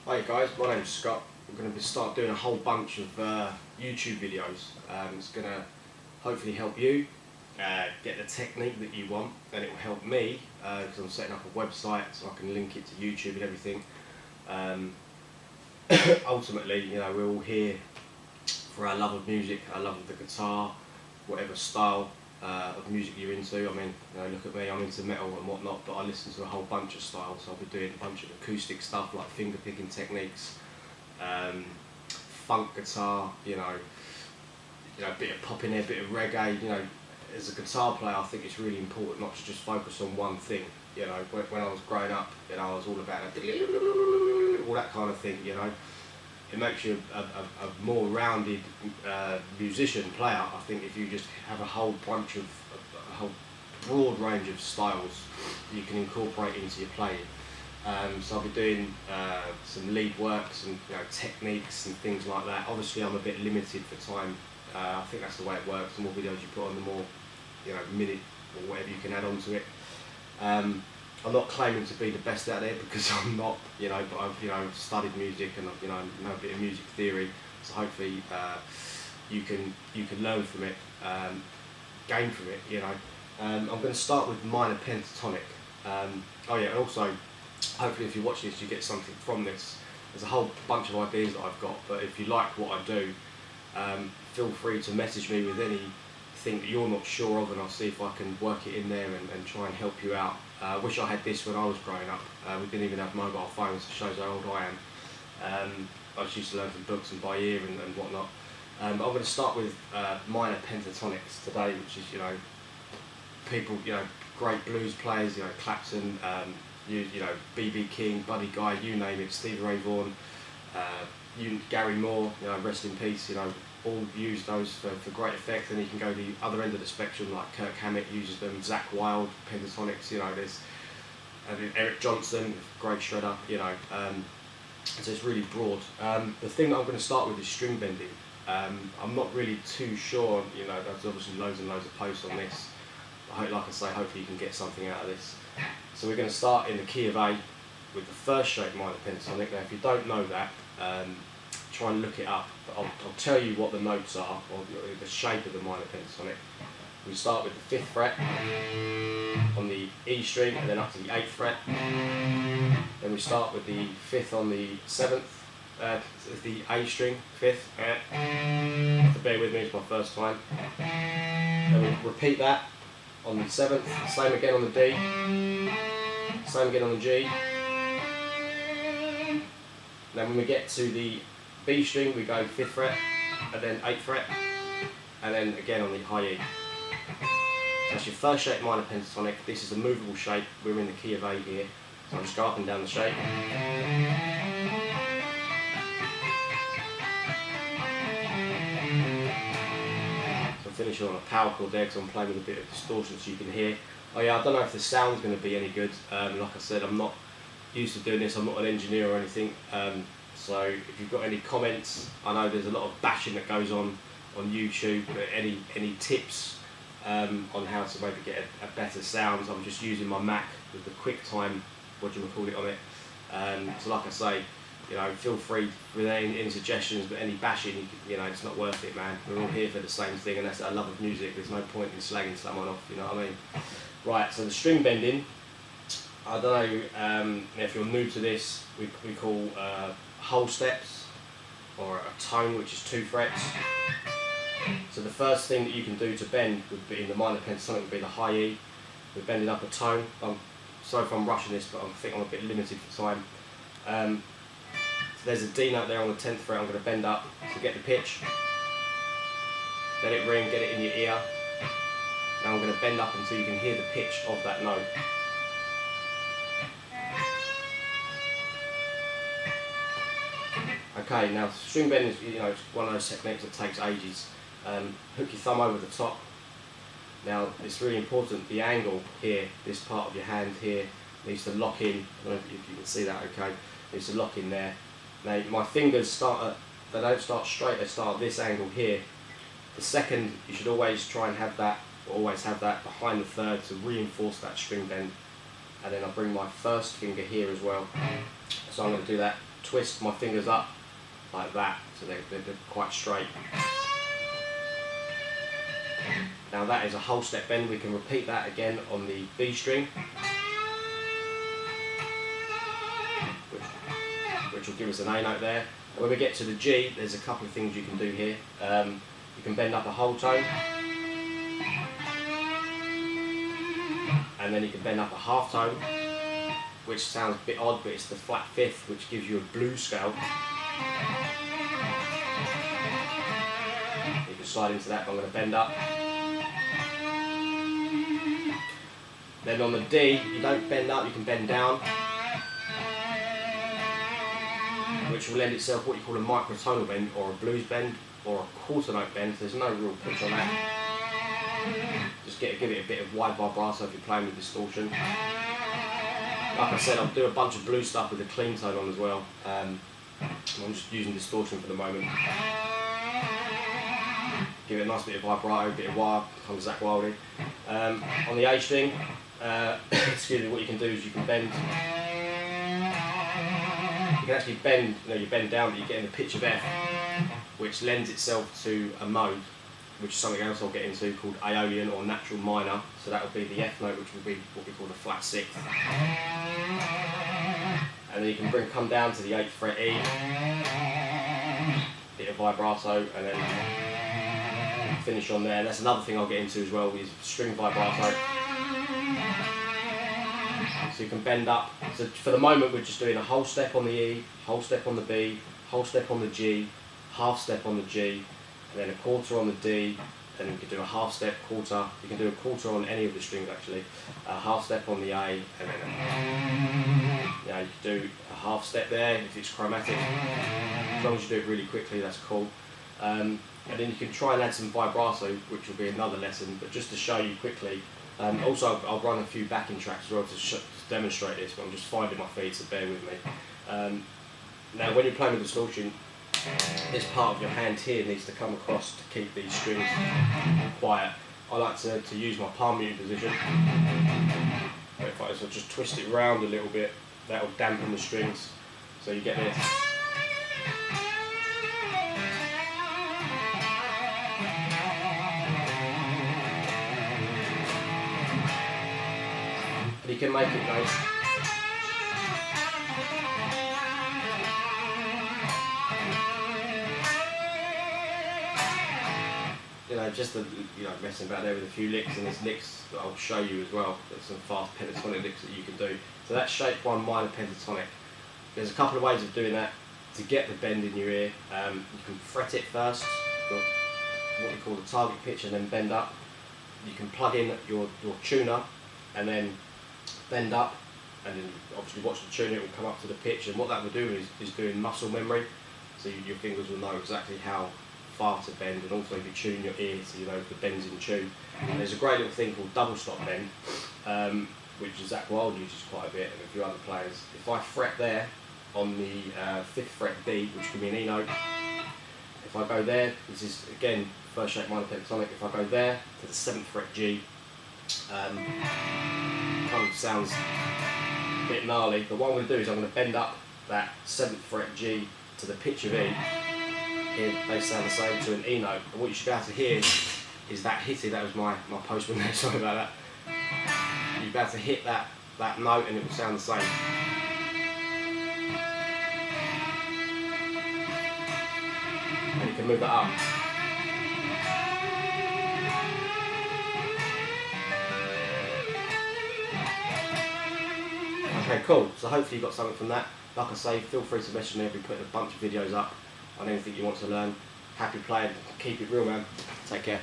Hi guys, my name's Scott. I'm going to start doing a whole bunch of YouTube videos. It's going to hopefully help you get the technique that you want, and it will help me because I'm setting up a website so I can link it to YouTube and everything. Ultimately, you know, we're all here for our love of music, our love of the guitar, whatever style of music you're into. I mean, you know, look at me, I'm into metal and whatnot, but I listen to a whole bunch of styles. So I'll be doing a bunch of acoustic stuff like finger picking techniques, funk guitar, you know, a bit of pop in there, a bit of reggae. You know, as a guitar player, I think it's really important not to just focus on one thing. You know, when I was growing up, you know, I was all about all that kind of thing. You know, it makes you a more rounded musician, player. I think if you just have a whole bunch of a whole broad range of styles you can incorporate into your playing. So I'll be doing some lead works and techniques and things like that. Obviously, I'm a bit limited for time. I think that's the way it works. The more videos you put on, the more minute or whatever you can add on to it. I'm not claiming to be the best out there because I'm not, but I've studied music and I know a bit of music theory, so hopefully you can learn from it, gain from it. I'm going to start with minor pentatonic. Oh yeah, and also hopefully if you watch this you get something from this. There's a whole bunch of ideas that I've got, but if you like what I do, feel free to message me with anything that you're not sure of, and I'll see if I can work it in there and try and help you out. I wish I had this when I was growing up. We didn't even have mobile phones, so it shows how old I am. I just used to learn from books and by ear and whatnot. I'm going to start with minor pentatonics today, which is people, great blues players, Clapton, B.B. King, Buddy Guy, you name it, Stevie Ray Vaughan, Gary Moore, rest in peace, all use those for great effect. And you can go the other end of the spectrum, like Kirk Hammett uses them, Zakk Wylde, pentatonics, there's Eric Johnson, great shredder, so it's really broad. The thing that I'm going to start with is string bending. I'm not really too sure, there's obviously loads and loads of posts on this. Like I say, hopefully you can get something out of this. So we're going to start in the key of A with the first shape minor pentatonic. Now if you don't know that, try and look it up, but I'll tell you what the notes are, or the shape of the minor pentatonic. We start with the 5th fret on the E string and then up to the 8th fret. Then we start with the 5th on the 7th, the A string, 5th. You have to bear with me, it's my first time. Then we repeat that on the 7th, same again on the D, same again on the G. Then when we get to the B string, we go 5th fret, and then 8th fret, and then again on the high E. So that's your first shape minor pentatonic. This is a movable shape. We're in the key of A here. So I'll just go up and down the shape. So I'm finishing on a power chord there because I'm playing with a bit of distortion so you can hear. Oh yeah, I don't know if the sound's going to be any good. Like I said, I'm not used to doing this. I'm not an engineer or anything. So if you've got any comments, I know there's a lot of bashing that goes on YouTube, but any tips on how to maybe get a better sound. I'm just using my Mac with the QuickTime, what do you call it, on it. So like I say, feel free with any suggestions, but any bashing, it's not worth it, man. We're all here for the same thing, and that's our love of music. There's no point in slagging someone off, you know what I mean? Right, so the string bending, I don't know if you're new to this, we call whole steps, or a tone, which is 2 frets. So the first thing that you can do to bend would be in the minor pentatonic would be the high E. We're bending up a tone. Sorry if I'm rushing this, but I think I'm a bit limited for time. So there's a D note there on the 10th fret. I'm going to bend up to get the pitch. Let it ring, get it in your ear. Now I'm going to bend up until you can hear the pitch of that note. Okay, now string bending is it's one of those techniques that takes ages. Hook your thumb over the top. Now it's really important, the angle here, this part of your hand here, needs to lock in. I don't know if you can see that, okay? Needs to lock in there. Now my fingers they don't start straight, they start at this angle here. The second, you should always try and have that, behind the third to reinforce that string bend. And then I bring my first finger here as well. So I'm going to do that twist my fingers up like that, so they're quite straight. Now that is a whole step bend. We can repeat that again on the B string, which will give us an A note there. And when we get to the G, there's a couple of things you can do here. You can bend up a whole tone, and then you can bend up a half tone, which sounds a bit odd, but it's the flat fifth, which gives you a blues scale. You can slide into that, but I'm going to bend up. Then on the D, you don't bend up, you can bend down, which will lend itself what you call a microtonal bend, or a blues bend, or a quarter note bend. There's no real pitch on that. Just give it a bit of wide vibrato if you're playing with distortion. Like I said, I'll do a bunch of blues stuff with a clean tone on as well. I'm just using distortion for the moment. Give it a nice bit of vibrato, a bit of wire, kind of Zach Wildy. On the A string, excuse me, what you can do is you can bend. You can actually bend, you bend down, but you get in the pitch of F, which lends itself to a mode, which is something else I'll get into, called Aeolian or natural minor. So that will be the F note, which will be what we call the flat sixth. And then you can come down to the 8th fret E, bit of vibrato, and then finish on there. That's another thing I'll get into as well, is string vibrato. So you can bend up. So for the moment we're just doing a whole step on the E, whole step on the B, whole step on the G, half step on the G, and then a quarter on the D, and then you can do a half step, quarter. You can do a quarter on any of the strings actually. A half step on the A, and then you can do a half step there if it's chromatic. As long as you do it really quickly, that's cool. And then you can try and add some vibrato, which will be another lesson, but just to show you quickly. Also, I'll run a few backing tracks as well to demonstrate this, but I'm just finding my feet, so bear with me. Now, when you're playing with distortion, this part of your hand here needs to come across to keep these strings quiet. I like to use my palm muting position. If I just twist it around a little bit, that will dampen the strings, so you get this. And you can make it nice. Just messing about there with a few licks, and there's licks that I'll show you as well. There's some fast pentatonic licks that you can do. So that's shape 1 minor pentatonic. There's a couple of ways of doing that to get the bend in your ear. You can fret it first, what we call the target pitch, and then bend up. You can plug in your tuner and then bend up, and then obviously watch the tuner, it will come up to the pitch, and what that will do is doing muscle memory, so your fingers will know exactly how far to bend, and also if you tune your ear so you know if the bend's in tune. And there's a great little thing called double stop bend, which Zach Wild uses quite a bit, and a few other players. If I fret there on the 5th fret D, which can be an E note, if I go there, this is again first shape minor pentatonic, if I go there to the 7th fret G, kind of sounds a bit gnarly, but what I'm going to do is I'm going to bend up that 7th fret G to the pitch of E. Here they sound the same to an E note, and what you should be able to hear is that hitting. That was my postman there, sorry about that. You'll be able to hit that note and it will sound the same. And you can move that up. Okay, cool. So hopefully you got something from that. Like I say, feel free to message me. I'll be putting a bunch of videos up on anything you want to learn. Happy playing. Keep it real, man. Take care.